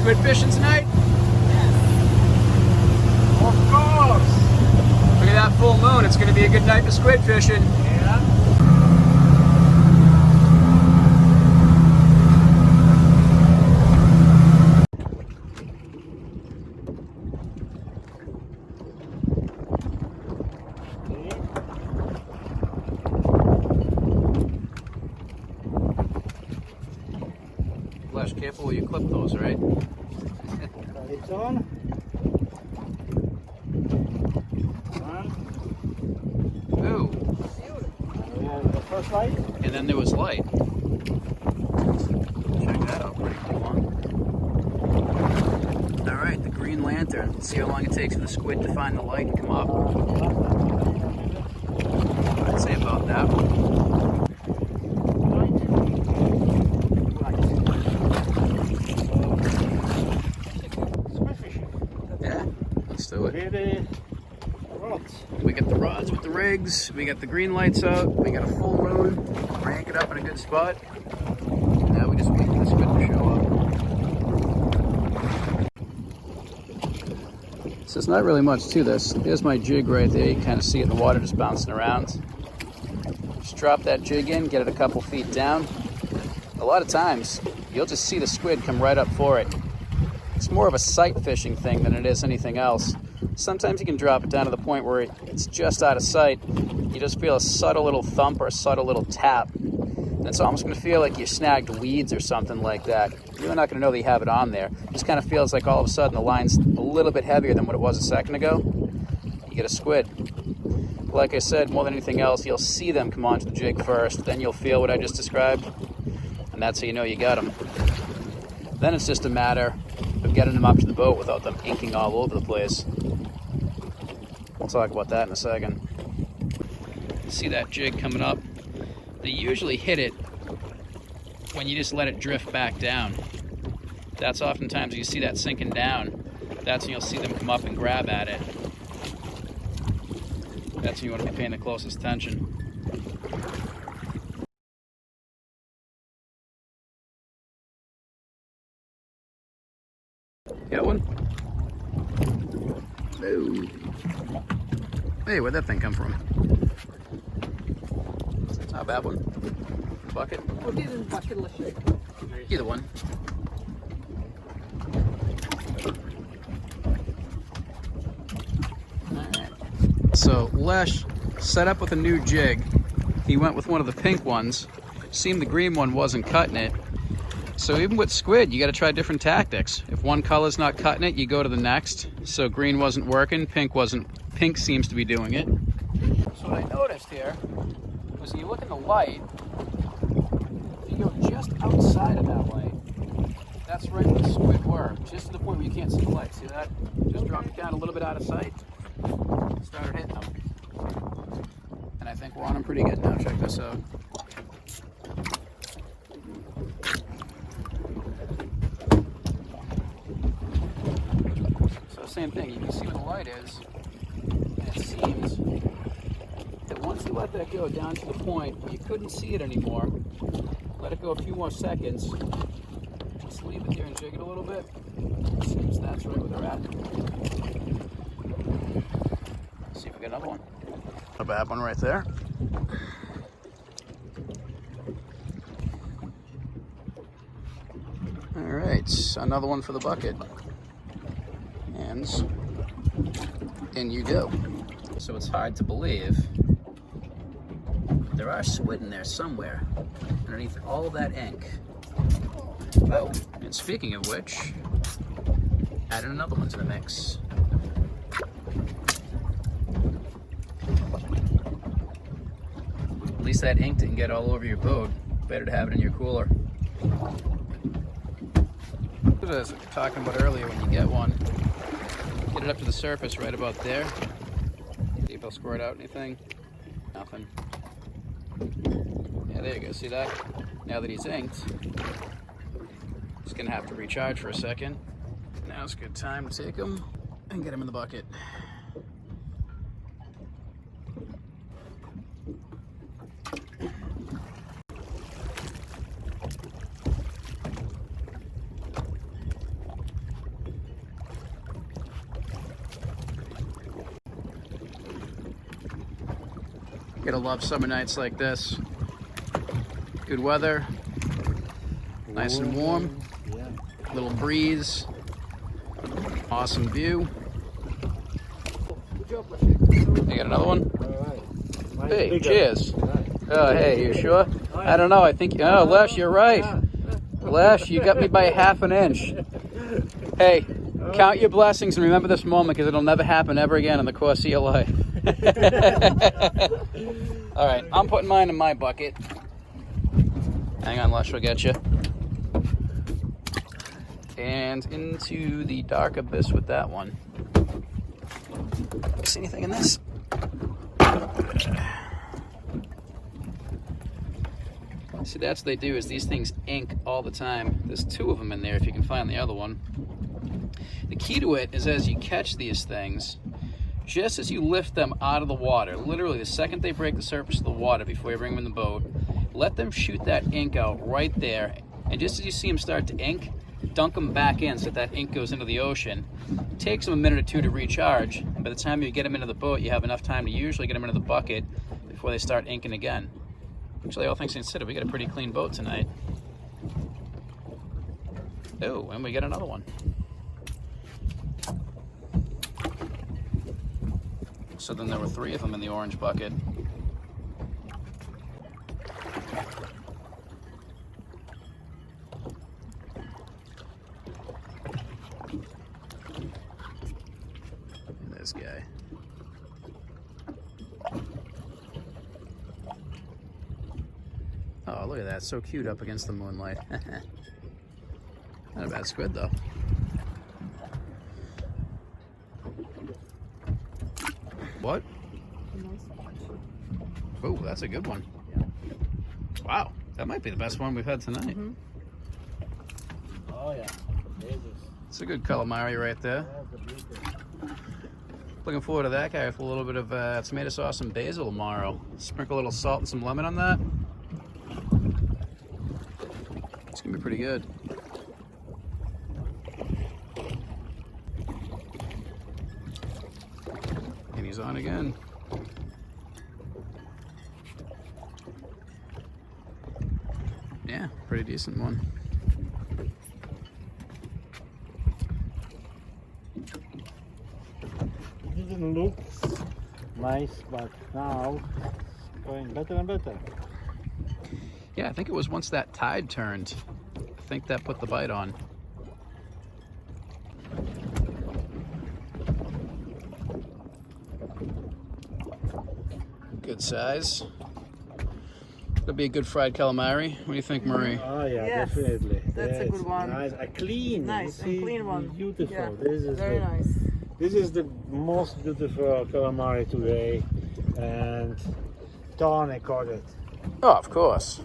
squid fishing tonight? Of course! Look at that full moon. It's going to be a good night for squid fishing. Yeah. Flash, careful where you clip those, right? It's on. Ooh. And the first light. And then there was light. Check that out, pretty cool, huh? Alright, the green lantern. Let's see how long it takes for the squid to find the light and come up. I'd say about that one. Yeah, let's do it. We got the rods with the rigs, we got the green lights out, we got a full moon, rank it up in a good spot. Now we just wait for the squid to show up. So it's not really much to this. There's my jig right there. You can kind of see it in the water just bouncing around. Just drop that jig in, get it a couple feet down. A lot of times, you'll just see the squid come right up for it. It's more of a sight fishing thing than it is anything else. Sometimes you can drop it down to the point where it's just out of sight. You just feel a subtle little thump or a subtle little tap. And it's almost going to feel like you snagged weeds or something like that. You're not going to know that you have it on there. It just kind of feels like all of a sudden the line's a little bit heavier than what it was a second ago. You get a squid. Like I said, more than anything else, you'll see them come onto the jig first. Then you'll feel what I just described. And that's how you know you got them. Then it's just a matter of getting them up to the boat without them inking all over the place. We'll talk about that in a second. See that jig coming up? They usually hit it when you just let it drift back down. That's oftentimes when you see that sinking down. That's when you'll see them come up and grab at it. That's when you want to be paying the closest attention. Got one? No. Hey, where'd that thing come from? It's not a bad one. Bucket? Either one. Alright. So, Lesh set up with a new jig. He went with one of the pink ones. Seemed the green one wasn't cutting it. So even with squid, you got to try different tactics. If one color's not cutting it, you go to the next. So green wasn't working, pink seems to be doing it. So what I noticed here was you look in the light, if you go just outside of that light, that's right where the squid were, just to the point where you can't see the light. See that? Just dropped it down a little bit out of sight, started hitting them. And I think we're on them pretty good now. Check this out. Same thing, you can see where the light is, and it seems that once you let that go down to the point where you couldn't see it anymore, let it go a few more seconds, just leave it there and jig it a little bit. It seems that's right where they're at. Let's see if we get another one. A bad one right there. Alright, another one for the bucket. And in you go. So it's hard to believe there are squid in there somewhere underneath all of that ink. Oh, and speaking of which, adding another one to the mix. At least that ink didn't get all over your boat. Better to have it in your cooler. As we were talking about earlier, when you get one, get it up to the surface right about there. See if I'll squirt out anything. Nothing. Yeah, there you go. See that? Now that he's inked, he's gonna have to recharge for a second. Now's a good time to take him and get him in the bucket. Gotta love summer nights like this. Good weather, nice and warm, Yeah. little breeze, awesome view. Good job, Lesek. You got another one? All right. Hey, Bigger. cheers. Right. Oh, hey, you sure? I don't know, I think, oh, Les, you're right. Les, you got me by half an inch. Hey, count your blessings and remember this moment because it'll never happen ever again in the course of your life. All right, I'm putting mine in my bucket. Hang on, Les, we'll get you. And into the dark abyss with that one. See anything in this? See, that's what they do, is these things ink all the time. There's 2 of them in there if you can find the other one. The key to it is as you catch these things, just as you lift them out of the water, literally the second they break the surface of the water before you bring them in the boat, let them shoot that ink out right there. And just as you see them start to ink, dunk them back in so that ink goes into the ocean. It takes them a minute or 2 to recharge, and by the time you get them into the boat, you have enough time to usually get them into the bucket before they start inking again. Actually, all things considered, we got a pretty clean boat tonight. Oh, and we got another one. So then there were 3 of them in the orange bucket. And this guy. Oh, look at that. So cute up against the moonlight. Not a bad squid, though. What? Oh, that's a good one. Wow. That might be the best one we've had tonight. Mm-hmm. Oh, yeah. It's a good calamari right there. Looking forward to that guy with a little bit of tomato sauce and basil tomorrow. Sprinkle a little salt and some lemon on that. It's gonna be pretty good. And he's on again. Yeah, pretty decent one. It didn't look nice, but now it's going better and better. Yeah, I think it was once that tide turned. I think that put the bite on. Good size. It'll be a good fried calamari. What do you think, Marie? Oh yeah, Yes, definitely. that's a Yes, good one. Nice, a clean. Nice, you see, a clean one. Beautiful. Yeah, This is very nice. This is the most beautiful calamari today, and Tony caught it. Oh, of course.